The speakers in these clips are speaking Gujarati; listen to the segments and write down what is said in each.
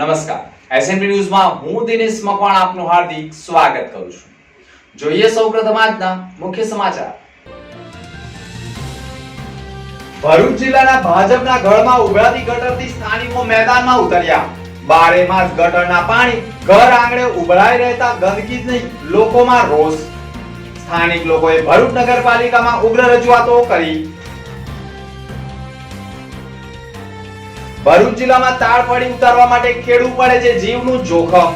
નમસ્કાર, એસએનબી ન્યૂઝમાં હું દિનેશ મકવાણા આપનું હાર્દિક સ્વાગત કરું છું. જોઈએ સૌપ્રથમ આજના મુખ્ય સમાચાર. ભરૂચ જિલ્લાના ભાજપના ગઢમાં ઉભરાતી ગટરથી સ્થાનિકો મેદાનમાં ઉતર્યા. બારેમાસ ગટરના પાણી ઘર આંગણે ઉભરાઈ રહેતા ગંદકી જ નહીં, લોકોમાં રોષ. સ્થાનિક લોકોએ ભરૂચ નગરપાલિકામાં ઉગ્ર રજૂઆતો કરી. ભરૂચ જિલ્લામાં તાડફળી ઉતારવા માટે ખેડવું પડે છે જીવનું જોખમ.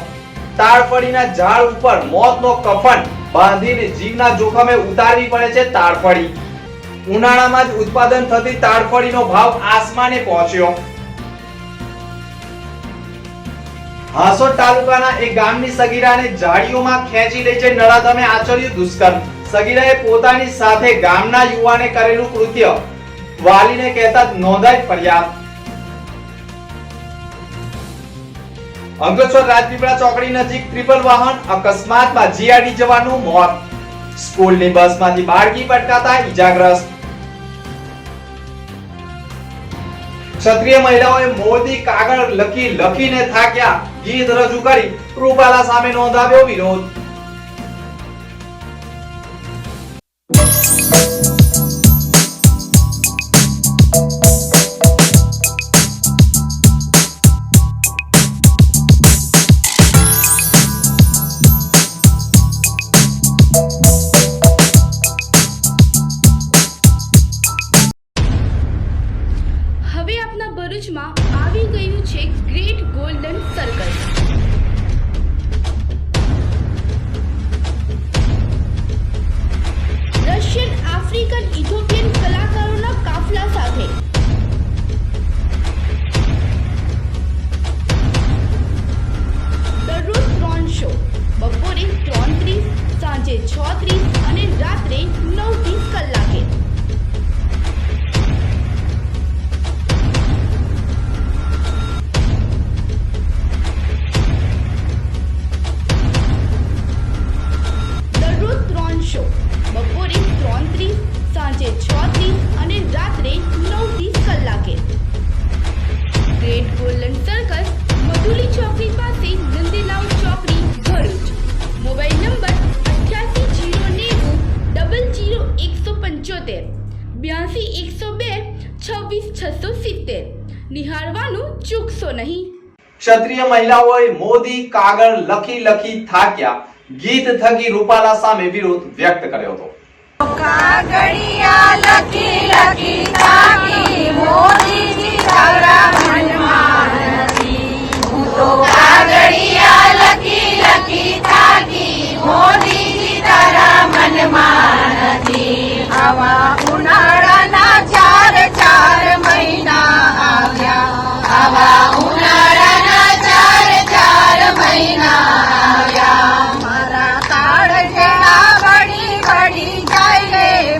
તાડફળીના ઝાડ ઉપર મોતનો કફન બાંધીને જીવના જોખમે ઉતારવી પડે છે તાડફળી. ઉનાળામાં જ ઉત્પાદન થતી તાડફળીનો ભાવ આસમાને પહોંચ્યો. હાસોડ તાલુકાના એક ગામની સગીરાને જાળીઓમાં ખેંચી લઈ જઈ નરાધમે આચર્યું દુષ્કર્મ. સગીરાએ પોતાની સાથે ગામના યુવાને કરેલું કૃત્ય વાલીને કહેતા નોંધાઈ ફરિયાદ. અંકલેશ્વર રાજપીપળા ચોકડી નજીક ટ્રિપલ વાહન અકસ્માતમાં જીઆરડી જવાનનું મોત. સ્કૂલની બસમાંથી બાળકી પટકાતા ઈજાગ્રસ્ત. ક્ષત્રિય મહિલાઓએ મોદી કાગળ લખીને થાક્યા ગીત રજૂ કરી રૂપાલા સામે નોંધાવ્યો વિરોધ. ભરૂચમાં આવી ગયું છે great golden circle. Russian, African, Ethiopian કલાકારોના કાફલા સાથે દરરોજ 3 શો, બપોરે 3:30, સાંજે 6:30 અને રાત્રે 9:30 કલાકે. બપોરે 3:30, સાંજે 6:30 અને રાત્રે 9:30 કલાકે. ગ્રેટ ગોલ્ડન સર્કલ, મધુલી ચોકડી પાસે, નંદીલાલ ચોકડી, ભરૂચ. Mobile number 8809000175, 8210266670. નિહાળવાનું ચૂકશો નહીં. ક્ષત્રિય મહિલાઓએ મોદી કાગળ લખી થાક્યા ગીત થકી રૂપાલા સામે વિરોધ વ્યક્ત કર્યો હતો. કાગળિયા લખી થાકી મોદીજી તારા મનમાં નથી. હું તો કાગળિયા લખી થાકી મોદીજી તારા મનમાં નથી. આવા ઉનાળાના 4 મહિના આવ્યા. આવા ઉનાળાના 4 મહિના આવ્યા.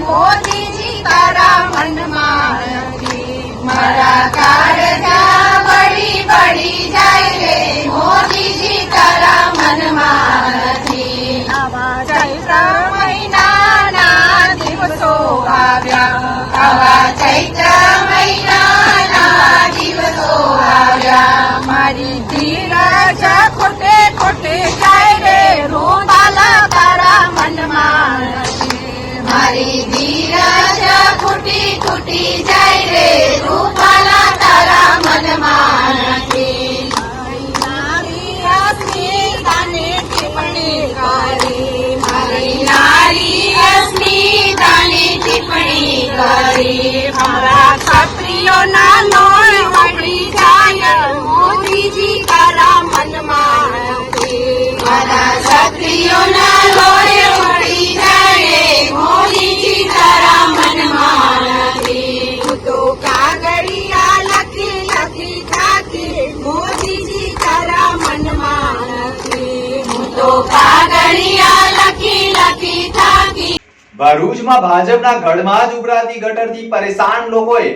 મોદીજી તારા મનમાં નથી. મારા કાળજા બળી જાય રે મોદીજી તારા મનમાં નથી. આવા ચૈત્ર મહિનાના દિવસો આવ્યા. આવા ચૈત્ર મહિનાના દિવસો આવ્યા. મારી ધીરજ ખોટે જાય રે રૂપાલા તારા મનમાં નથી. મારી ધીરજ ખૂટી જાય રે રૂપાલા તારા મનમાં નથી. નારી અસ્મિતાને ટિપ્પણી કરી. મારી નારી અસ્મિતાને ટિપ્પણી કરી. મારા ક્ષત્રિયોના લોહી વળી જાય મોદીજી તારા મનમાં નથી. મારા ક્ષત્રિયોના લોહી વળી જાય મોદીજી તારા મનમાં નથી. હું તો કાગળિયા લખી થાકી મોદીજી તારા મનમાં નથી. હું તો કાગળિયા લખી થાકી. ભરૂચમાં ભાજપના ગઢમાં જ ઉભરાતી ગટરથી પરેશાન લોકોએ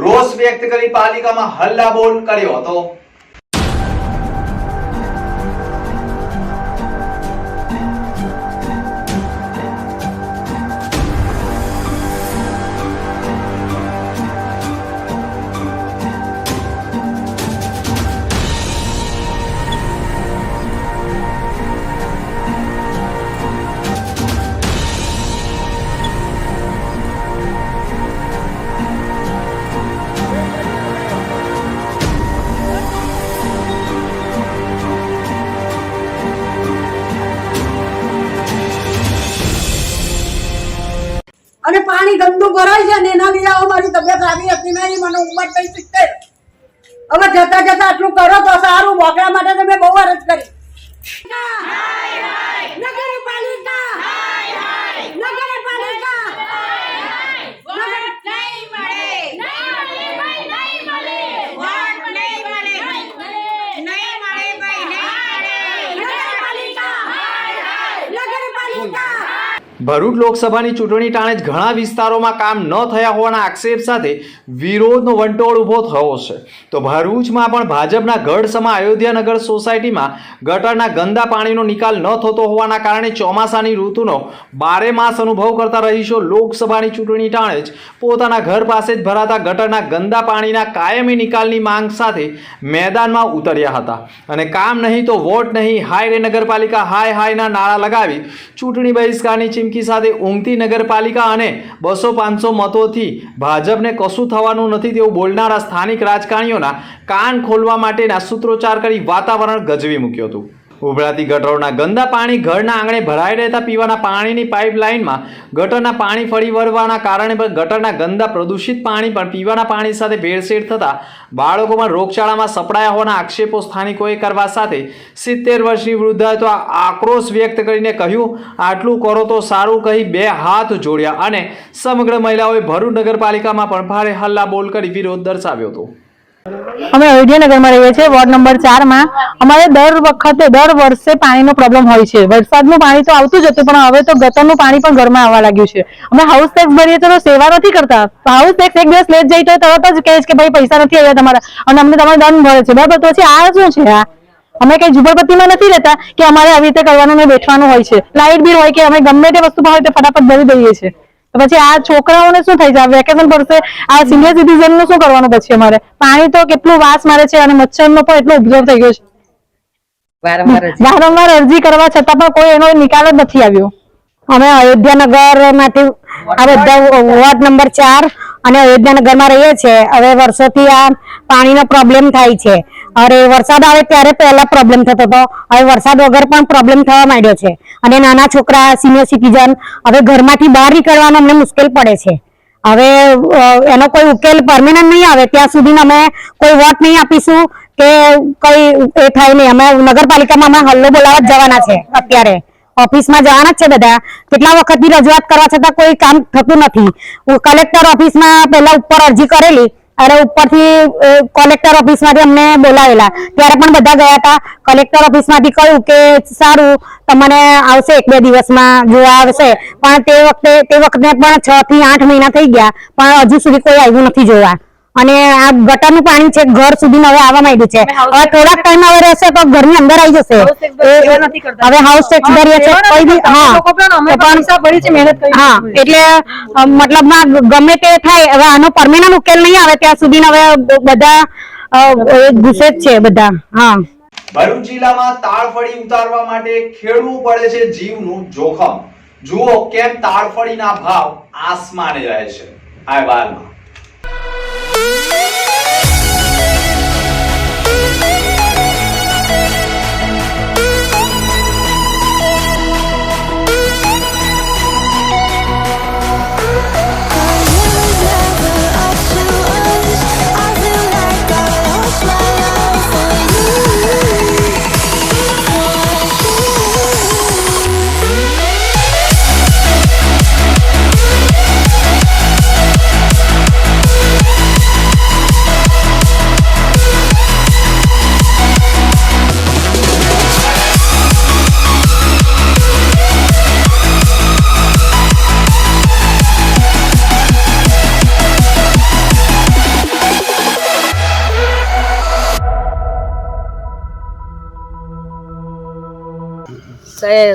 રોષ વ્યક્ત કરી પાલિકામાં હલ્લાબોલ કર્યો હતો. અને પાણી ગંદુ ભરાય છે ને એના લીધે હવે મારી તબિયત સારી હતી નહીં, મને ઉંમર થઈ 70. હવે જતા જતા આટલું કરો તો સારું. બોકડા માટે તો મેં બહુ અરજ કરી. નગરપાલિકા ભરૂચ લોકસભાની ચૂંટણી ટાણે જ ઘણા વિસ્તારોમાં કામ ન થયા હોવાના આક્ષેપ સાથે વિરોધનો વંટોળ ઊભો થયો છે. તો ભરૂચમાં પણ ભાજપના ગઢસમા અયોધ્યાનગર સોસાયટીમાં ગટરના ગંદા પાણીનો નિકાલ ન થતો હોવાના કારણે ચોમાસાની ઋતુનો 12 માસ અનુભવ કરતા રહીશો લોકસભાની ચૂંટણી ટાણે જ પોતાના ઘર પાસે જ ભરાતા ગટરના ગંદા પાણીના કાયમી નિકાલની માંગ સાથે મેદાનમાં ઉતર્યા હતા અને કામ નહીં તો વોટ નહીં, હાય રે નગરપાલિકા, હાય હાયના નારા લગાવી ચૂંટણી બહિષ્કારની ચીમકી સાથે ઊંઘતી નગરપાલિકા અને 200-500 મતોથી ભાજપને કશું થવાનું નથી તેવું બોલનારા સ્થાનિક રાજકારણીઓના કાન ખોલવા માટેના સૂત્રોચ્ચાર કરી વાતાવરણ ગજવી મૂક્યું હતું. ઉભરાતી ગટરોના ગંદા પાણી ઘરના આંગણે ભરાઈ રહેતા પીવાના પાણીની પાઇપલાઇનમાં ગટરના પાણી ફરી વળવાના કારણે પણ ગટરના ગંદા પ્રદૂષિત પાણી પણ પીવાના પાણી સાથે ભેળસેળ થતા બાળકોમાં રોગચાળામાં સપડાયા હોવાના આક્ષેપો સ્થાનિકોએ કરવા સાથે 70 વર્ષની વૃદ્ધાએ તો આક્રોશ વ્યક્ત કરીને કહ્યું, આટલું કરો તો સારું કહી 2 હાથ જોડ્યા અને સમગ્ર મહિલાઓએ ભરૂચ નગરપાલિકામાં પણ ભારે હલ્લા બોલ કરી વિરોધ દર્શાવ્યો હતો. અમે અયોધ્યાનગરમાં રહીએ છીએ, વોર્ડ નંબર 4 માં. અમારે દર વર્ષે પાણીનો પ્રોબ્લેમ હોય છે. વરસાદનું પાણી તો આવતું જ હતું પણ હવે તો ગટરનું પાણી પણ ઘરમાં આવવા લાગ્યું છે. અમે હાઉસ ટેક્સ ભરીએ તો સેવા નથી કરતા. હાઉસ ટેક્સ એક દિવસ લેટ જઈ તો તરત જ કહે છે કે ભાઈ પૈસા નથી આવ્યા તમારા અને અમને તમારે દંડ ભરે છે. બરાબર, તો પછી આ શું છે? અમે કઈ ઝુંપડપટ્ટીમાં નથી રહેતા કે અમારે આવી રીતે કરવાનું ને બેઠવાનું હોય છે. લાઇટ બિલ હોય કે અમે ગમે તે વસ્તુ હોય તો ફટાફટ ભરી દઈએ છીએ. પછી આ છોકરાઓને શું થઈ જાય? વેકેશન પડશે, આ સિનિયર સિટીઝન નું શું કરવાનું? પછી અમારે પાણી તો કેટલું વાસ મારે છે અને મચ્છરનો પણ એટલો ઉપદ્રવ થઈ ગયો છે. વારંવાર અરજી કરવા છતાં પણ કોઈ એનો નિકાલ જ નથી આવ્યો. અમે અયોધ્યાનગર માંથી આ બધા વોર્ડ નંબર 4 અને અયોધ્યાનગરમાં રહીએ છીએ. હવે વર્ષોથી આ પાણીનો પ્રોબ્લેમ થાય છે. અરે વરસાદ આવે ત્યારે પહેલા પ્રોબ્લેમ થતો હતો, હવે વરસાદ વગર પણ પ્રોબ્લેમ થવા માંડ્યો છે અને નાના છોકરા, સિનિયર સિટીઝન હવે ઘરમાંથી બહાર નીકળવાનું અમને મુશ્કેલ પડે છે. હવે એનો કોઈ ઉકેલ પરમેનન્ટ નહીં આવે ત્યાં સુધી અમે કોઈ વોટ નહીં આપીશું કે કઈ એ થાય નહીં. અમે નગરપાલિકામાં અમે હલ્લો બોલાવવા જ જવાના છે. અત્યારે ઓફિસમાં જવાના જ છે બધા. કેટલા વખતથી રજૂઆત કરવા છતાં કોઈ કામ થતું નથી. કલેક્ટર ઓફિસમાં પહેલા ઉપર અરજી કરેલી, અરે ઉપરથી કલેક્ટર ઓફિસમાંથી અમને બોલાવેલા ત્યારે પણ બધા ગયા હતા. કલેક્ટર ઓફિસમાંથી કહ્યું કે સારું તમને આવશે 1-2 દિવસમાં જોવા આવશે, પણ તે વખતે પણ 6 થી 8 મહિના થઈ ગયા પણ હજુ સુધી કોઈ આવ્યું નથી જોવા. અને આ ગટરનું પાણી છે ઘર સુધી હવે આવવા માંડ્યું છે. હવે થોડાક ટાઈમ હવે રહેશે તો ઘરની અંદર આવી જશે. હવે હાઉસ ટેક્સ ભરીએ છે કોઈ બી. હા, એટલે મતલબમાં ગમે તે થાય. હવે આનો પરમેનન્ટ ઉકેલ નહીં આવે ત્યાં સુધી હવે બધા ગુસ્સે જ છે બધા. હા, ભરૂચ જિલ્લામાં તાળફળી ઉતારવા માટે ખેડવું પડે છે જીવનું જોખમ. જુઓ કેમ તાળફળીના ભાવ આસમાને રહે છે. આ બારમાં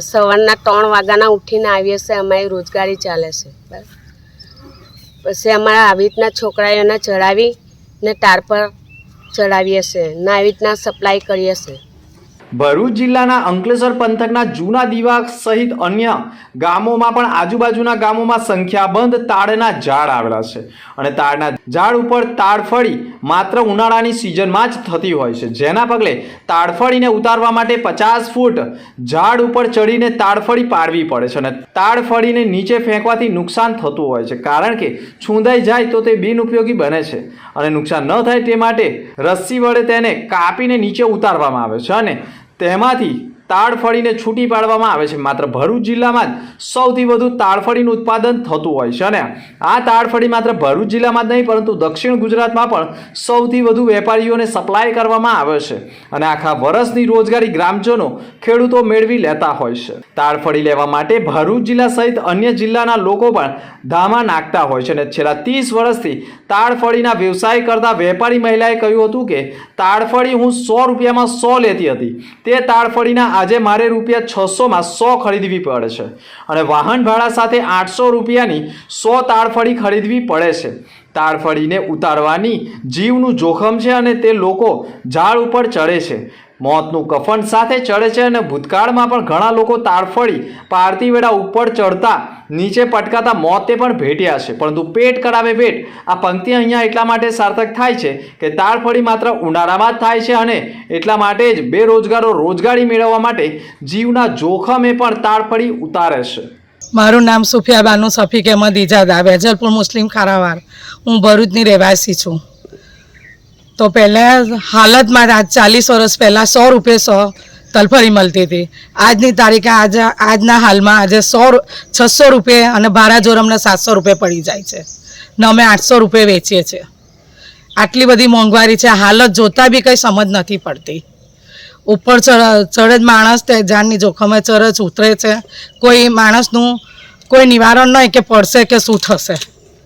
સવારના 3 વાગ્યાના ઉઠીને આવીએ છીએ. અમારી રોજગારી ચાલે છે. પછી અમારા આવી રીતના છોકરાઓને ચડાવી ને તાર પર ચડાવીએ છીએ ને આવી રીતના સપ્લાય કરીએ છીએ. ભરૂચ જિલ્લાના અંકલેશ્વર પંથકના જૂના દીવા સહિત અન્ય ગામોમાં પણ આજુબાજુના ગામોમાં સંખ્યાબંધ તાડના ઝાડ આવેલા છે અને તાડના ઝાડ ઉપર તાડફળી માત્ર ઉનાળાની સિઝનમાં જ થતી હોય છે, જેના પગલે તાડફળીને ઉતારવા માટે 50 ફૂટ ઝાડ ઉપર ચડીને તાડફળી પાડવી પડે છે અને તાડફળીને નીચે ફેંકવાથી નુકસાન થતું હોય છે, કારણ કે છૂંદાઈ જાય તો તે બિનઉપયોગી બને છે અને નુકસાન ન થાય તે માટે રસ્સી વડે તેને કાપીને નીચે ઉતારવામાં આવે છે અને તેમાંથી તાડફળીને છૂટી પાડવામાં આવે છે. માત્ર ભરૂચ જિલ્લામાં જ સૌથી વધુ તાડફળીનું ઉત્પાદન થતું હોય છે અને આ તાડફળી માત્ર ભરૂચ જિલ્લામાં જ નહીં પરંતુ દક્ષિણ ગુજરાતમાં પણ સૌથી વધુ વેપારીઓને સપ્લાય કરવામાં આવે છે અને આખા વર્ષની રોજગારી ગ્રામજનો ખેડૂતો મેળવી લેતા હોય છે. તાડફળી લેવા માટે ભરૂચ જિલ્લા સહિત અન્ય જિલ્લાના લોકો પણ ધામા નાખતા હોય છે અને છેલ્લા 30 વર્ષથી તાડફળીના વ્યવસાય કરતા વેપારી મહિલાએ કહ્યું હતું કે તાડફળી હું 100 રૂપિયામાં 100 લેતી હતી, તે તાડફળીના આજે મારે રૂપિયા 600માં 100 ખરીદવી પડે છે અને વાહન ભાડા સાથે 800 રૂપિયાની 100 તાડફળી ખરીદવી પડે છે. તાડફળીને ઉતારવાની જીવનું જોખમ છે અને તે લોકો ઝાડ ઉપર ચડે છે, મોતનું કફન સાથે ચડે છે અને ભૂતકાળમાં પણ ઘણા લોકો તાડફળી પારતી વેળા ઉપર ચડતા નીચે પટકાતા મોતે પણ ભેટ્યા છે. પરંતુ પેટ કરાવે પેટ આ પંક્તિ અહીંયા એટલા માટે સાર્થક થાય છે કે તાડફળી માત્ર ઉનાળામાં જ થાય છે અને એટલા માટે જ બેરોજગારો રોજગારી મેળવવા માટે જીવના જોખમે પણ તાડફળી ઉતારે છે. મારું નામ સુફિયા બાનુ સફીક અહેમદ ઇજાદા, વેજલપુર મુસ્લિમ ખારાવાર. હું ભરૂચની રહેવાસી છું. તો પહેલાં હાલતમાં આજ 40 વર્ષ પહેલાં 100 રૂપિયે 100 તલફળી મળતી હતી. આજની તારીખે આજના હાલમાં આજે 600 રૂપિયે અને ભાડા જોર અમને 700 રૂપિયે પડી જાય છે ને અમે 800 રૂપિયે વેચીએ છીએ. આટલી બધી મોંઘવારી છે, હાલત જોતાં બી કંઈ સમજ નથી પડતી. ઉપર ચડે જ માણસ તે જાનની જોખમે ચડે જ ઉતરે છે, કોઈ માણસનું કોઈ નિવારણ નહીં કે પડશે કે શું થશે.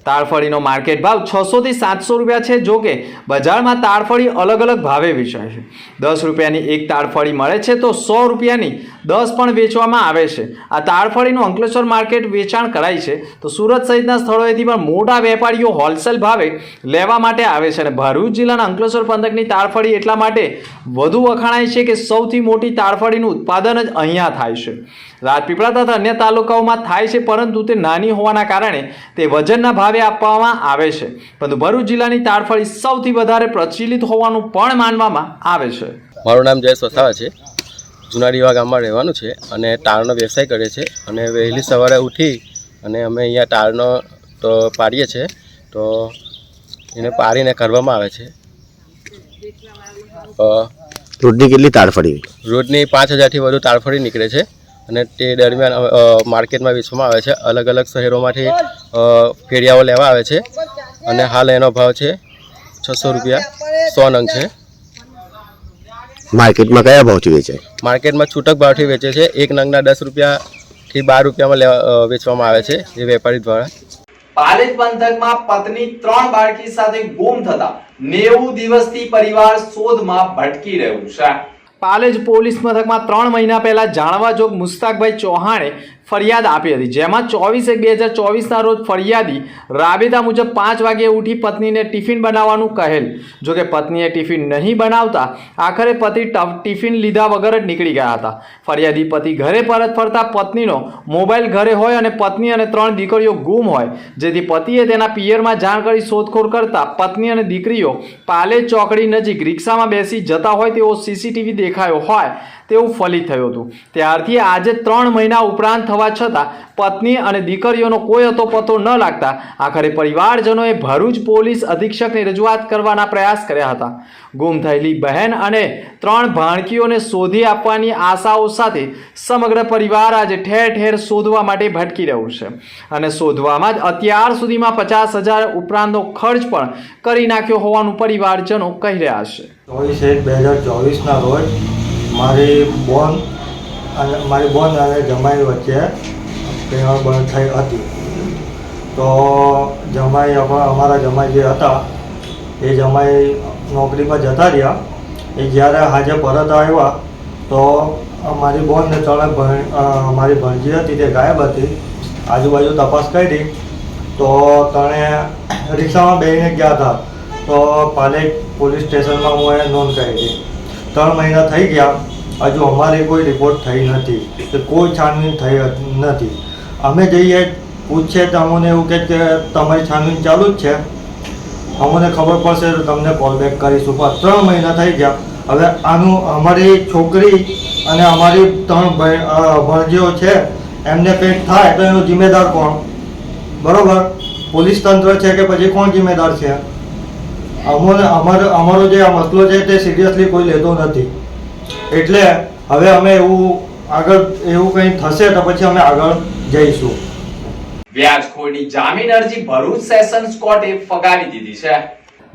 તાડફળીનો માર્કેટ ભાવ 600 થી 700 રૂપિયા છે. જો કે બજારમાં તાડફળી અલગ અલગ ભાવે વેચાય છે. 10 રૂપિયાની એક તાડફળી મળે છે તો 100 રૂપિયાની 10 પણ વેચવામાં આવે છે. આ તાડફળીનું અંકલેશ્વર માર્કેટ વેચાણ કરાય છે તો સુરત સહિતના સ્થળોએથી પણ મોટા વેપારીઓ હોલસેલ ભાવે લેવા માટે આવે છે અને ભરૂચ જિલ્લાના અંકલેશ્વર પંથકની તાડફળી એટલા માટે વધુ વખાણાય છે કે સૌથી મોટી તાડફળીનું ઉત્પાદન જ અહીંયા થાય છે. રાજપીપળા તથા અન્ય તાલુકાઓમાં થાય છે પરંતુ તે નાની હોવાના કારણે તે વજનના ભાવે આપવામાં આવે છે. પરંતુ ભરૂચ જિલ્લાની તાડફળી સૌથી વધારે પ્રચલિત હોવાનું પણ માનવામાં આવે છે. મારું નામ જયેશ વસાવા છે. જૂના દીવા ગામમાં રહેવાનું છે અને તારનો વ્યવસાય કરે છે અને વહેલી સવારે ઉઠી અને અમે અહીંયા તારનો તો પાડીએ છીએ તો એને પાડીને કરવામાં આવે છે. રોજની કેટલી તાડફળી? રોજની 5000થી વધુ તાડફળી નીકળે છે અને તે દરમિયાન માર્કેટમાં વેચવામાં આવે છે. અલગ અલગ શહેરોમાંથી ફેરિયાઓ લેવા આવે છે અને હાલ એનો ભાવ છે 600 રૂપિયા 100 નંગ છે. માર્કેટમાં કયા ભાવથી વેચાય? માર્કેટમાં છૂટક ભાવથી વેચે છે. એક નંગના 10 રૂપિયાથી 12 રૂપિયામાં વેચવામાં આવે છે એ વેપારી દ્વારા. પાલેજ પંથકમાં પત્ની 3 બાળકી સાથે ગુમ થતા 90 દિવસથી પરિવાર શોધમાં ભટકી રહ્યું છે. પાલેજ પોલીસ મથકમાં 3 મહિના પહેલા જાણવા જોગ મુસ્તાકભાઈ ચૌહાણે ફરિયાદ આપી હતી, જેમાં 24/1/2024ના રોજ ફરિયાદી રાબેતા મુજબ 5 વાગ્યે ઉઠી પત્નીને ટિફિન બનાવવાનું કહેલ. જોકે પત્નીએ ટિફિન નહીં બનાવતા આખરે પતિ ટિફિન લીધા વગર જ નીકળી ગયા હતા. ફરિયાદી પતિ ઘરે પરત ફરતા પત્નીનો મોબાઈલ ઘરે હોય અને પત્ની અને 3 દીકરીઓ ગુમ હોય, જેથી પતિએ તેના પિયરમાં જાણ કરી શોધખોળ કરતા પત્ની અને દીકરીઓ પાલેજ ચોકડી નજીક રિક્ષામાં બેસી જતા હોય તેવો સીસીટીવી દેખાયો હોય તેવું ફલિત થયું હતું. ત્યારથી આજે 3 મહિના ઉપરાંત થવા છતાં પત્ની અને દીકરીઓનો કોઈ અતોપતો ન લાગતા આખરે પરિવારજનોએ ભરૂચ પોલીસ અધિક્ષકને રજૂઆત કરવાના પ્રયાસ કર્યા હતા. ગુમ થયેલી બહેન અને 3 ભાણકીઓને શોધી આપવાની આશાઓ સાથે સમગ્ર પરિવાર આજે ઠેર ઠેર શોધવા માટે ભટકી રહ્યું છે અને શોધવામાં જ અત્યાર સુધીમાં 50,000 ઉપરાંતનો ખર્ચ પણ કરી નાખ્યો હોવાનું પરિવારજનો કહી રહ્યા છે. 24/1/2024ના રોજ મારી બોન અને જમાઈ વચ્ચે પ્રેમ બંધ થઈ હતી. તો જમાઈ અમારા જમાઈ જે હતા એ જમાઈ નોકરી પર જતા રહ્યા. એ જ્યારે આજે પરત આવ્યા તો મારી બોનને મારી ભણજી હતી તે ગાયબ હતી. આજુબાજુ તપાસ કરી તો તણે રિક્ષામાં બેસીને ગયા હતા. તો પાલેજ પોલીસ સ્ટેશનમાં હું એ નોંધ કરી હતી. 3 મહિના થઈ ગયા હજુ અમારી કોઈ રિપોર્ટ થઈ નથી કે કોઈ છાનબીન થઈ નથી. અમે જઈએ પૂછીએ તો અમને એવું કહે કે તમારી છાનબીન ચાલુ જ છે, અમને ખબર પડશે તો તમને કોલ બેક કરીશું. પણ 3 મહિના થઈ ગયા. હવે આનું અમારી છોકરી અને અમારી 3 ભણજીઓ છે, એમને કંઈક થાય તો એનો જિમ્મેદાર કોણ? બરોબર, પોલીસ તંત્ર છે કે પછી કોણ જિમ્મેદાર છે? અમારો જે આ મસલો છે તે સિરિયસલી કોઈ લેતો નથી. એટલે હવે અમે આગળ એવું કંઈ થશે તો પછી અમે આગળ જઈશું. વ્યાજખોરની જામીન અરજી ભરૂચ સેશન્સ કોર્ટે ફગાવી દીધી છે.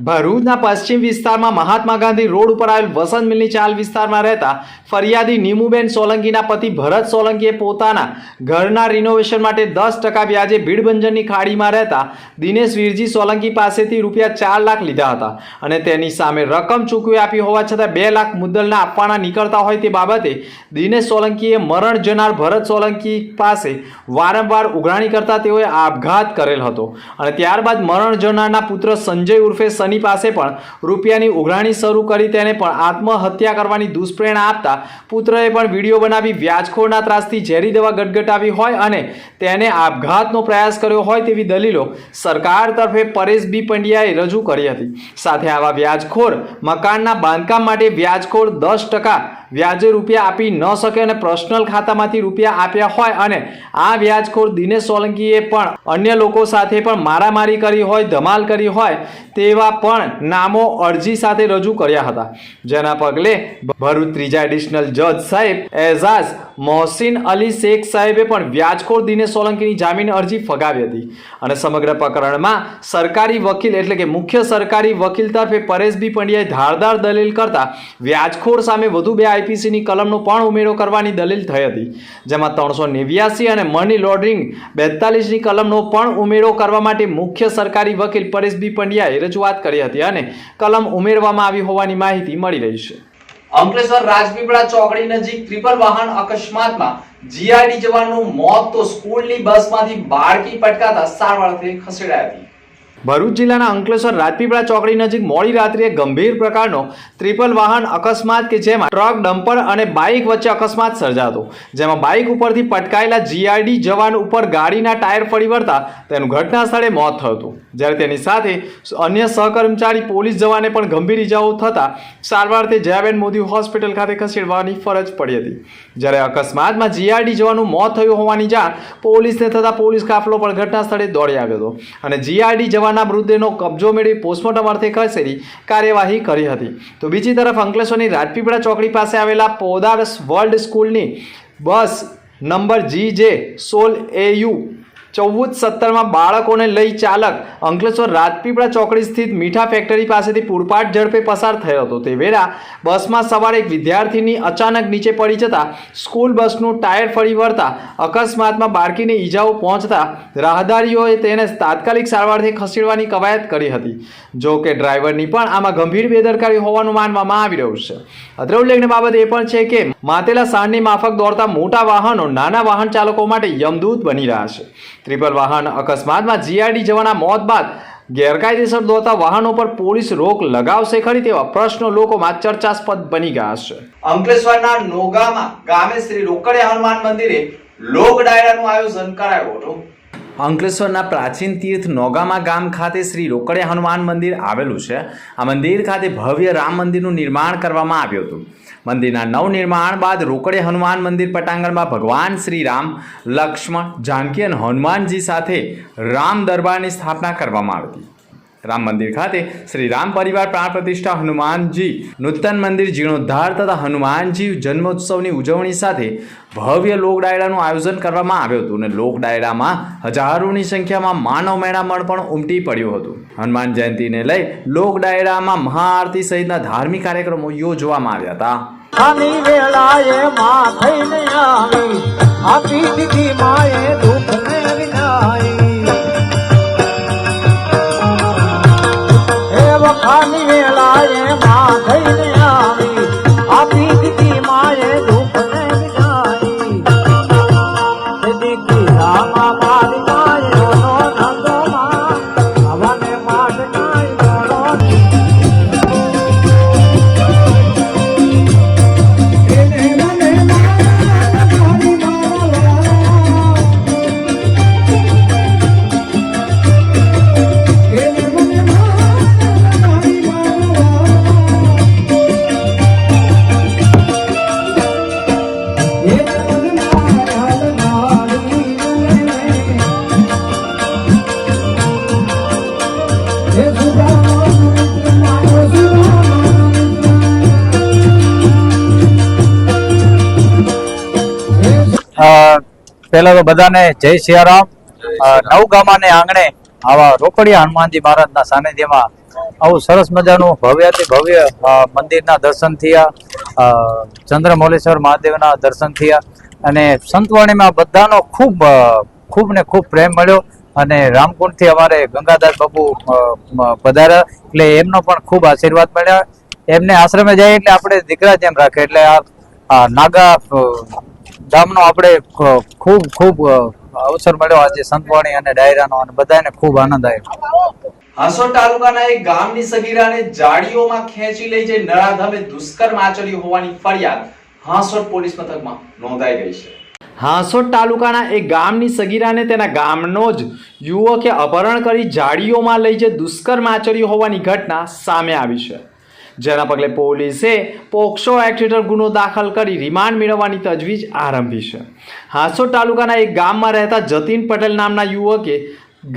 ભરૂચના પશ્ચિમ વિસ્તારમાં મહાત્મા ગાંધી રોડ ઉપર આવેલ વસંત મિલની ચાલ વિસ્તારમાં રહેતા ફરિયાદી નીમુબેન સોલંકીના પતિ ભરત સોલંકીએ પોતાના ઘરના રિનોવેશન માટે 10% વ્યાજે ભીડભંજનની ખાડીમાં રહેતા દિનેશ વીરજી સોલંકી પાસેથી રૂપિયા 4 લાખ લીધા હતા અને તેની સામે રકમ ચૂકવી આપી હોવા છતાં 2 લાખ મુદ્દલના આપવાના નીકળતા હોય તે બાબતે દિનેશ સોલંકીએ મરણ જનાર ભરત સોલંકી પાસે વારંવાર ઉઘરાણી કરતા તેઓએ આપઘાત કરેલ હતો અને ત્યારબાદ મરણ જનારના પુત્ર સંજય ઉર્ફે સની પાસે પણ રૂપિયાની ઉઘરાણી શરૂ કરી તેને પણ આત્મહત્યા કરવાની દુષ્પ્રેરણા આપતા પુત્રએ પણ વિડીયો બનાવી વ્યાજખોરના ત્રાસથી ઝેરી દવા ગટગટાવી હોય અને તેને આપઘાતનો પ્રયાસ કર્યો હોય તેવી દલીલો સરકાર તરફે પરેશ બી પંડ્યાએ રજૂ કરી હતી. સાથે આવા વ્યાજખોર મકાનના બાંધકામ માટે વ્યાજખોર 10% વ્યાજે રૂપિયા આપી ન શકે અને પર્સનલ ખાતામાંથી રૂપિયા આપ્યા હોય અને આ વ્યાજખોર દિનેશ સોલંકીએ પણ અન્ય લોકો સાથે પણ મારામારી કરી હોય, ધમાલ કરી હોય તેવા પણ નામો અરજી સાથે રજૂ કર્યા હતા. જેના પગલે ભરૂચ 3જા એડિશનલ જજ સાહેબ એઝાઝ મોહસિન અલી શેખ સાહેબે પણ વ્યાજખોર દિનેશ સોલંકીની જામીન અરજી ફગાવી હતી અને સમગ્ર પ્રકરણમાં સરકારી વકીલ એટલે કે મુખ્ય સરકારી વકીલ તરફે પરેશ બી પંડ્યાએ ધારદાર દલીલ કરતા વ્યાજખોર સામે વધુ 2 આઈપીસીની કલમનો પણ ઉમેરો કરવાની દલીલ થઈ હતી. જેમાં 389 અને મની લોન્ડરિંગ 42ની કલમનો પણ ઉમેરો કરવા માટે મુખ્ય સરકારી વકીલ પરેશ બી પંડ્યાએ રજૂઆત કરી હતી અને કલમ ઉમેરવામાં આવી હોવાની માહિતી મળી રહી છે. અંકલેશ્વર રાજપીપળા ચોકડી નજીક ટ્રિપલ વાહન અકસ્માતમાં જીઆરડી જવાનનું મોત તો સ્કૂલની બસમાંથી બાળકી પટકાતા સારવારથી ખસેડાઈ હતી. ભરૂચ જિલ્લાના અંકલેશ્વર રાજપીપળા ચોકડી નજીક મોડી રાત્રિએ ગંભીર પ્રકારનો ટ્રિપલ વાહન અકસ્માત કે જેમાં ટ્રક, ડમ્પર અને બાઇક વચ્ચે અકસ્માત સર્જાતો, જેમાં બાઇક ઉપરથી પટકાયેલા જીઆરડી જવાન ઉપર ગાડીના ટાયર ફરી વળતા તેનું ઘટના સ્થળે મોત થયું હતું. જ્યારે તેની સાથે અન્ય સહકર્મચારી પોલીસ જવાને પણ ગંભીર ઇજાઓ થતા સારવારથી જયાબેન મોદી હોસ્પિટલ ખાતે ખસેડવાની ફરજ પડી હતી. જ્યારે અકસ્માતમાં જીઆરડી જવાનનું મોત થયું હોવાની જાણ પોલીસને થતા પોલીસ કાફલો પણ ઘટના સ્થળે દોડી આવ્યો હતો અને જીઆરડી જવાનના મૃતદેહનો કબજો મેળવી પોસ્ટમોર્ટમ અર્થે ખસેડી કાર્યવાહી કરી હતી. તો બીજી તરફ અંકલેશ્વરની રાજપીપળા ચોકડી પાસે આવેલા પોદાર વર્લ્ડ સ્કૂલની બસ નંબર GJ16AU 1470માં બાળકોને લઈ ચાલક અંકલેશ્વર રાજપીપળા ચોકડી સ્થિત મીઠા ફેક્ટરી પાસેથી પૂરપાટ ઝડપે પસાર થયો હતો. તે વેળા બસમાં સવાર એક વિદ્યાર્થીની અચાનક નીચે પડી જતા સ્કૂલ બસનું ટાયર ફરી વળતા અકસ્માતમાં બાળકીને ઈજાઓ પહોંચતા રાહદારીઓએ તેને તાત્કાલિક સારવારથી ખસેડવાની કવાયત કરી હતી. જો કે ડ્રાઈવરની પણ આમાં ગંભીર બેદરકારી હોવાનું માનવામાં આવી રહ્યું છે. અત્રે ઉલ્લેખનીય બાબત એ પણ છે કે માતેલા સાણની માફક દોડતા મોટા વાહનો નાના વાહન ચાલકો માટે યમદૂત બની રહ્યા છે. ટ્રિપલ વાહન અકસ્માતમાં જીઆરડી જવાના મોત બાદ ગેરકાયદેસર દોડતા વાહનો પર પોલીસ રોક લગાવશે ખરી તેવા પ્રશ્નો લોકોમાં ચર્ચાસ્પદ બની ગયા છે. અંકલેશ્વરના નોગામાં ગામે શ્રી રોકડિયા હનુમાન મંદિરે લોક ડાયરાનું આયોજન કરાયું હતું. અંકલેશ્વરના પ્રાચીન તીર્થ નોગામા ગામ ખાતે શ્રી રોકડિયા હનુમાન મંદિર આવેલું છે. આ મંદિર ખાતે ભવ્ય રામ મંદિરનું નિર્માણ કરવામાં આવ્યું હતું. મંદિરના નવનિર્માણ બાદ રોકડિયા હનુમાન મંદિર પટાંગણમાં ભગવાન શ્રી રામ, લક્ષ્મણ, જાનકી અને હનુમાનજી સાથે રામ દરબારની સ્થાપના કરવામાં આવી હતી. રામ મંદિર ખાતે શ્રી રામ પરિવાર પ્રાણ પ્રતિષ્ઠા, હનુમાનજી નૂતન મંદિર જીર્ણોદ્ધાર તથા હનુમાનજી જન્મોત્સવની ઉજવણી સાથે ભવ્ય લોક ડાયરાનું આયોજન કરવામાં આવ્યું હતું અને લોક ડાયરામાં હજારોની સંખ્યામાં માનવ મેળામણ પણ ઉમટી પડ્યું હતું. હનુમાન જયંતિને લઈ લોક ડાયરામાં મહાઆરતી સહિતના ધાર્મિક કાર્યક્રમો યોજવામાં આવ્યા હતા. આની વેળાએ માં થઈને આવી, આપી દીધી માએ દુઃખને વિનાઈ. એ વખાની વેળાએ માં થઈને આવી, આપી દીધી માએ દુઃખને વિનાઈ. દીદી રામા મારી માયો નો નંદો માં હવાને માટ નાઈ બોલો. પહેલા તો બધાને જય સિયારામ. નવગામાને આંગણે આવા રોકડિયા હનુમાનજી મહારાજના સાનિધ્યમાં આવું સરસ મજાનું ભવ્યાતિ ભવ્ય મંદિરના દર્શન થયા, ચંદ્રમૌલેશ્વર મહાદેવના દર્શન થયા અને સંતવાણીમાં બધાનો ખૂબ ને ખૂબ પ્રેમ મળ્યો. અને રામકુંડથી અમારે ગંગાદાસ બાપુ પધાર્યા એટલે એમનો પણ ખૂબ આશીર્વાદ મળ્યા. એમને આશ્રમે જાય એટલે આપણે દીકરા જેમ રાખે એટલે આ નાગા ગામનો આપણે ખૂબ અવસર મળ્યો આજે સંતવાણી અને ડાયરાનો, અને બધાને ખૂબ આનંદ આવ્યો. હાંસોટ તાલુકાના એક ગામની સગીરાને જાડીઓમાં ખેંચી લઈ જઈ નરાધમે દુષ્કર્મ આચર્યું હોવાની ફરિયાદ હાંસોટ પોલીસ મથકમાં નોંધાઈ ગઈ છે. હાંસોટ તાલુકાના એક ગામની સગીરાને તેના ગામનો જ યુવકે અપહરણ કરી જાડીઓમાં લઈ જઈ દુષ્કર્મ આચર્યું હોવાની ઘટના સામે આવી છે, જેના પગલે પોલીસે પોક્સો એક્ટ હેઠળ ગુનો દાખલ કરી રિમાન્ડ મેળવવાની તજવીજ આરંભી છે. હાંસોટ તાલુકાના એક ગામમાં રહેતા જતીન પટેલ નામના યુવકે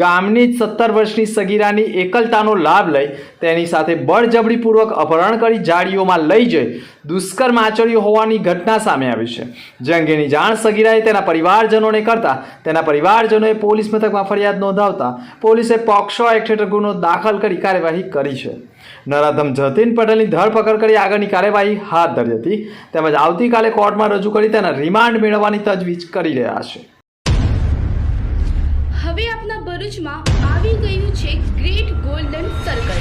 ગામની 17 વર્ષની સગીરાની એકલતાનો લાભ લઈ તેની સાથે બળજબરીપૂર્વક અપહરણ કરી જાડીઓમાં લઈ જઈ દુષ્કર્મ આચર્યું હોવાની ઘટના સામે આવી છે. જે અંગેની જાણ સગીરાએ તેના પરિવારજનોને કરતા તેના પરિવારજનોએ પોલીસ મથકમાં ફરિયાદ નોંધાવતા પોલીસે પોક્સો એક્ટ હેઠળ ગુનો દાખલ કરી કાર્યવાહી કરી છે. નરાધમ જતીન પટેલની ધરપકડ કરી આગળની કાર્યવાહી હાથ ધરી હતી, તેમજ આવતીકાલે કોર્ટમાં રજૂ કરી તેના રિમાન્ડ મેળવવાની તજવીજ કરી રહ્યા છે. હવે આપના ભરૂચમાં આવી ગયું છે great golden circle.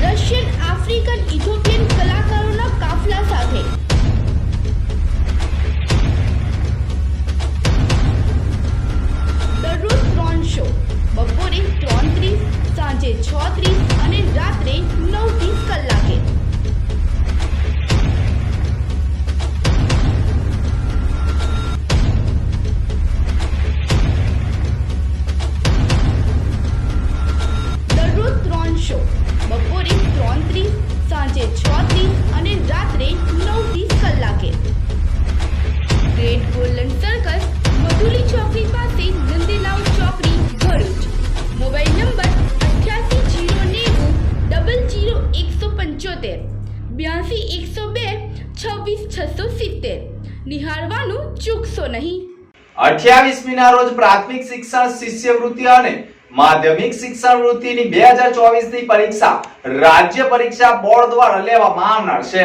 Russian, African, Ethiopian કલાકારોના કાફલા સાથે દરરોજ 3 શો, બપોરે 3:30, સાંજે 6:30 અને રાત્રે 9:30 કલાકે. શો બપોરે 3:30, સાંજે 6:30 અને રાત્રે 9:30 કલાકે. ગ્રેટ ગોલ્ડન સર્કલ, મધુલી ચોકડી પાસે, નંદીલાલ ચોકડી, ભરૂચ. Mobile number 8809000175, 82 102 26 670. નિહાળવાનું ચૂકશો નહીં. 28મી ના રોજ પ્રાથમિક શિક્ષણ શિષ્યવૃત્તિ અને માધ્યમિક શિક્ષણ વૃત્તિની 2024ની પરીક્ષા રાજ્ય પરીક્ષા બોર્ડ દ્વારા લેવામાં આવનાર છે.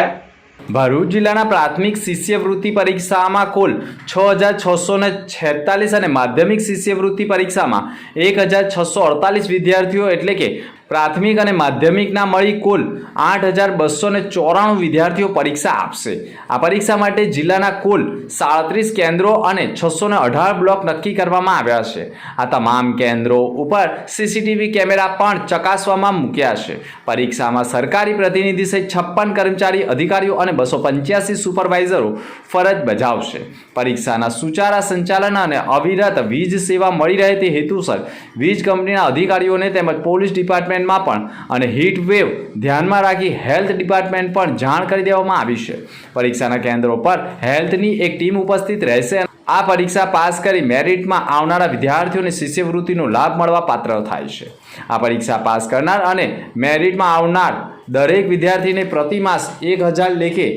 ભરૂચ જિલ્લાના પ્રાથમિક શિષ્યવૃત્તિ પરીક્ષામાં કુલ 6646 અને માધ્યમિક શિષ્યવૃત્તિ પરીક્ષામાં 1648 વિદ્યાર્થીઓ એટલે કે પ્રાથમિક અને માધ્યમિકના મળી કુલ 8294 વિદ્યાર્થીઓ પરીક્ષા આપશે. આ પરીક્ષા માટે જિલ્લાના કુલ 37 કેન્દ્રો અને 618 બ્લોક નક્કી કરવામાં આવ્યા છે. આ તમામ કેન્દ્રો ઉપર સીસીટીવી કેમેરા પણ ચકાસવામાં મૂક્યા છે. પરીક્ષામાં સરકારી પ્રતિનિધિ સહિત 56 કર્મચારી અધિકારીઓ અને 285 સુપરવાઇઝરો ફરજ બજાવશે. પરીક્ષાના સુચારા સંચાલન અને અવિરત વીજ સેવા મળી રહે તે હેતુસર વીજ કંપનીના અધિકારીઓને તેમજ પોલીસ ડિપાર્ટમેન્ટ પણ અને હીટ વેવ ધ્યાનમાં રાખી હેલ્થ ડિપાર્ટમેન્ટ પણ જાણ કરી દેવામાં આવી છે. પરીક્ષાના કેન્દ્રો પર હેલ્થની એક ટીમ ઉપસ્થિત રહેશે. આ પરીક્ષા પાસ કરી મેરિટમાં આવનારા વિદ્યાર્થીઓને શિષ્યવૃત્તિનો લાભ મળવા પાત્ર થાય છે. આ પરીક્ષા પાસ કરનાર અને મેરિટમાં આવનાર દરેક વિદ્યાર્થીને પ્રતિ માસ 1000 લેખે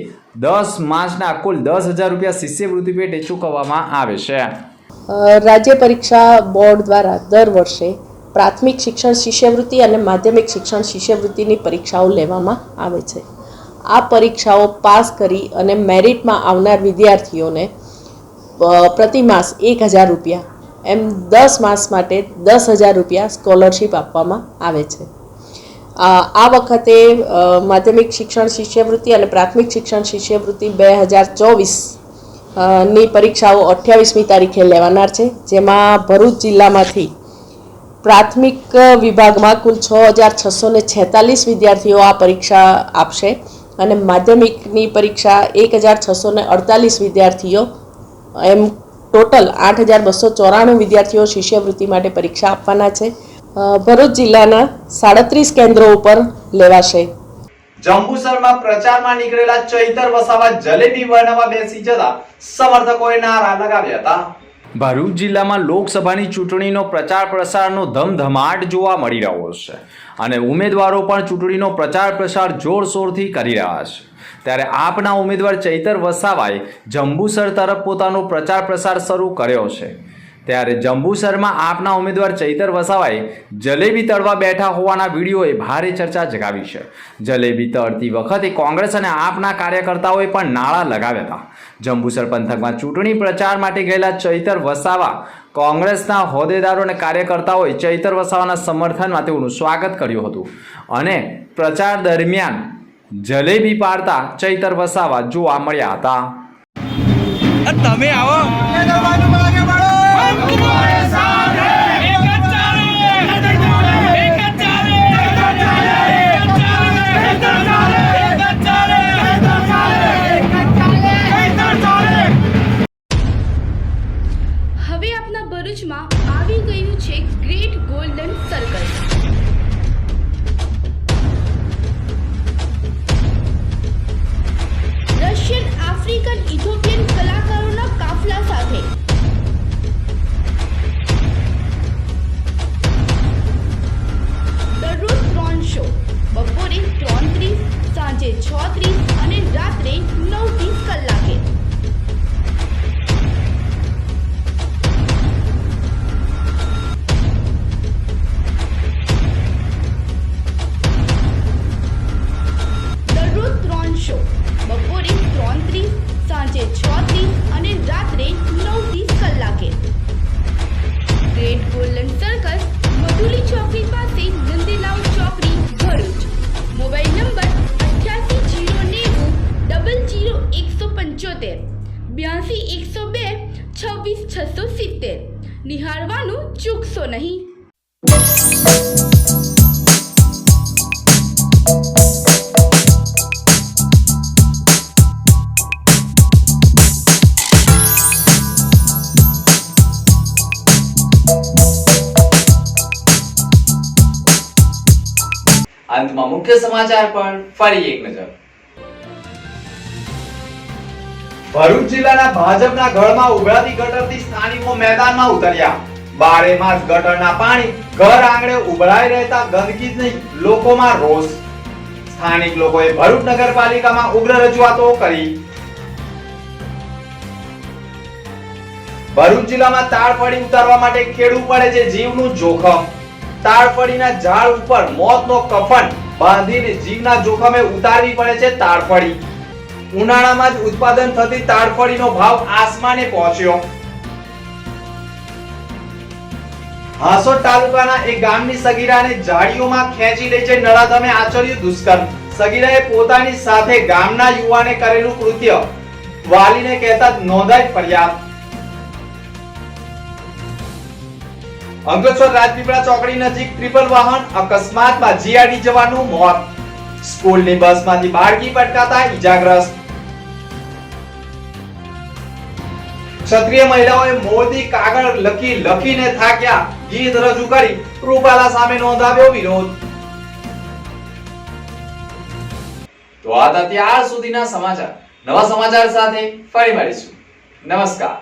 10 માસના કુલ 10,000 રૂપિયા શિષ્યવૃત્તિ પેટે ચૂકવવામાં આવે છે. રાજ્ય પરીક્ષા બોર્ડ દ્વારા દર વર્ષે પ્રાથમિક શિક્ષણ શિષ્યવૃત્તિ અને માધ્યમિક શિક્ષણ શિષ્યવૃત્તિની પરીક્ષાઓ લેવામાં આવે છે. આ પરીક્ષાઓ પાસ કરી અને મેરિટમાં આવનાર વિદ્યાર્થીઓને પ્રતિ માસ 1000 રૂપિયા એમ 10 માસ માટે 10,000 રૂપિયા સ્કોલરશીપ આપવામાં આવે છે. આ વખતે માધ્યમિક શિક્ષણ શિષ્યવૃત્તિ અને પ્રાથમિક શિક્ષણ શિષ્યવૃત્તિ 2024 ની પરીક્ષાઓ 28મી તારીખે લેવાનાર છે, જેમાં ભરૂચ જિલ્લામાંથી પ્રાથમિક વિભાગમાં કુલ 6646 વિદ્યાર્થીઓ આ પરીક્ષા આપશે અને માધ્યમિકની પરીક્ષા 1648 વિદ્યાર્થીઓ એમ ટોટલ 8294 વિદ્યાર્થીઓ શિષ્યવૃત્તિ માટે પરીક્ષા આપવાના છે. ભરૂચ જિલ્લાના 37 કેન્દ્રો ઉપર લેવાશે. જંબુસરમાં પ્રચારમાં નીકળેલા ચૈતર વસાવા જલેબી બનાવવા બેસી જતા સમર્થકોએ નારા લગાવ્યા હતા. ભરૂચ જિલ્લામાં લોકસભાની ચૂંટણીનો પ્રચાર પ્રસારનો ધમધમાટ જોવા મળી રહ્યો છે અને ઉમેદવારો પણ ચૂંટણીનો પ્રચાર પ્રસાર જોરશોરથી કરી રહ્યા છે. ત્યારે આપના ઉમેદવાર ચૈતર વસાવાએ જંબુસર તરફ પોતાનો પ્રચાર પ્રસાર શરૂ કર્યો છે। ત્યારે જંબુસરમાં આપના ઉમેદવાર ચૈતર વસાવાએ જલેબી તળવા બેઠા હોવાના વિડીયોએ ભારે ચર્ચા જગાવી છે। જલેબી તળતી વખતે કોંગ્રેસ અને આપના કાર્યકર્તાઓએ પણ નારા લગાવ્યા હતા। જંબુસર પંથકમાં ચૂંટણી પ્રચાર માટે ગયેલા ચૈતર વસાવા કોંગ્રેસના હોદ્દેદારો અને કાર્યકર્તાઓએ ચૈતર વસાવાના સમર્થનમાં તેઓનું સ્વાગત કર્યું હતું અને પ્રચાર દરમિયાન જલેબી પાડતા ચૈતર વસાવા જોવા મળ્યા હતા। તમે આવો હવે આપના ભરૂચમાં આવી ગયું છે great golden circle. Russian, African, Ethiopian કલાકારોના કાફલા સાથે દરરોજ 3 શો, બપોરે 3:30, સાંજે 6:30 અને રાત્રે 9:30 કલાકે। દરરોજ 3 શો, બપોરે 3:30, સાંજે 6:30 અને રાત્રે 9:30 કલાકે। ગ્રેટ ગોલ્ડન સર્કલ, મધુલી ચોકડી પાસે, નંદીલાલ ચોકડી, ભરૂચ। Mobile number 8809000175 82 102 26 670। નિહાળવાનું ચૂકશો નહીં। અંતમાં મુખ્ય સમાચાર પર ફરી એક નજર। ભરૂચ જિલ્લાના ભાજપના ગઢમાં ઉભરાતી ગટરથી સ્થાનિકો મેદાનમાં ઉતર્યા। બારેમાસ ગટરના પાણી ઘર આંગણે ઉભરાઈ રહેતા ગંદકી જ નહીં, લોકોમાં રોષ। સ્થાનિક લોકોએ ભરૂચ નગરપાલિકામાં ઉગ્ર રજૂઆતો કરી। ભરૂચ જિલ્લામાં તાડફળી ઉતારવા માટે ખેડવું પડે છે જીવનું જોખમ। તાડફળીના ઝાડ ઉપર મોતનો કફન બાંધીને જીવના જોખમે ઉતારવી પડે છે તાડફળી। ઉનાળામાં જ ઉત્પાદન થતી તાડફળીનો ભાવ આસમાને પહોંચ્યો। હાસોડ તાલુકાના એક ગામની સગીરાને જાળીઓમાં ખેંચી લઈ જઈ નરાધમે આચર્યું દુષ્કર્મ। સગીરાએ પોતાની સાથે ગામના યુવાને કરેલું કૃત્ય વાલીને કહેતા નોંધાઈ ફરિયાદ। અંકલેશ્વર રાજપીપળા ચોકડી નજીક ટ્રિપલ વાહન અકસ્માતમાં જીઆરડી જવાનનું મોત। સ્કૂલની બસમાંથી બાળકી પટકાતા ઈજાગ્રસ્ત। ક્ષત્રિય મહિલાઓએ મોદી કાગળ લખીને થાક્યા, ગીત રજૂ કરી રૂપાલા સામે નોંધાવ્યો વિરોધ। તો આ હતા ત્યાર સુધીના સમાચાર। નવા સમાચાર સાથે ફરી મળીશું। નમસ્કાર।